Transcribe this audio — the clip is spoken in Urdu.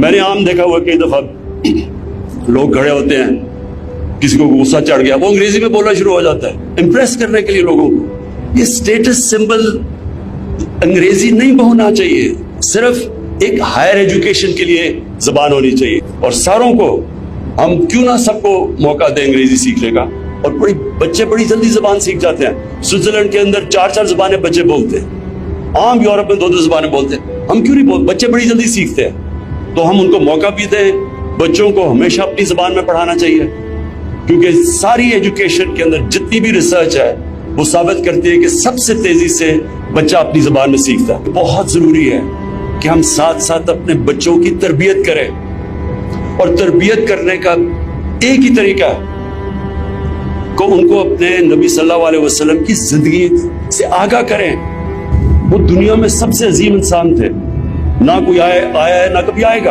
میں نے عام دیکھا ہوا کئی دفعہ لوگ کھڑے ہوتے ہیں, کسی کو غصہ چڑھ گیا, وہ انگریزی میں بولنا شروع ہو جاتا ہے امپریس کرنے کے لیے لوگوں کو. یہ اسٹیٹس سمبل انگریزی نہیں ہونا چاہیے, صرف ایک ہائر ایجوکیشن کے لیے زبان ہونی چاہیے. اور ساروں کو ہم کیوں نہ سب کو موقع دیں انگریزی سیکھنے کا, اور بچے بڑی جلدی زبان سیکھ جاتے ہیں. سوئٹزرلینڈ کے اندر 4 زبانیں بچے بولتے ہیں, عام یورپ میں 2 زبانیں بولتے ہیں. ہم کیوں نہیں بولتے؟ بچے بڑی جلدی سیکھتے ہیں. تو ہم ان کو موقع بھی دیں. بچوں کو ہمیشہ اپنی زبان میں پڑھانا چاہیے, کیونکہ ساری ایجوکیشن کے اندر جتنی بھی ریسرچ ہے وہ ثابت کرتی ہے کہ سب سے تیزی سے بچہ اپنی زبان میں سیکھتا ہے. بہت ضروری ہے کہ ہم ساتھ ساتھ اپنے بچوں کی تربیت کریں, اور تربیت کرنے کا ایک ہی طریقہ ہے کہ ان کو اپنے نبی صلی اللہ علیہ وسلم کی زندگی سے آگاہ کریں. وہ دنیا میں سب سے عظیم انسان تھے, نہ کوئی آیا ہے نہ کبھی آئے گا.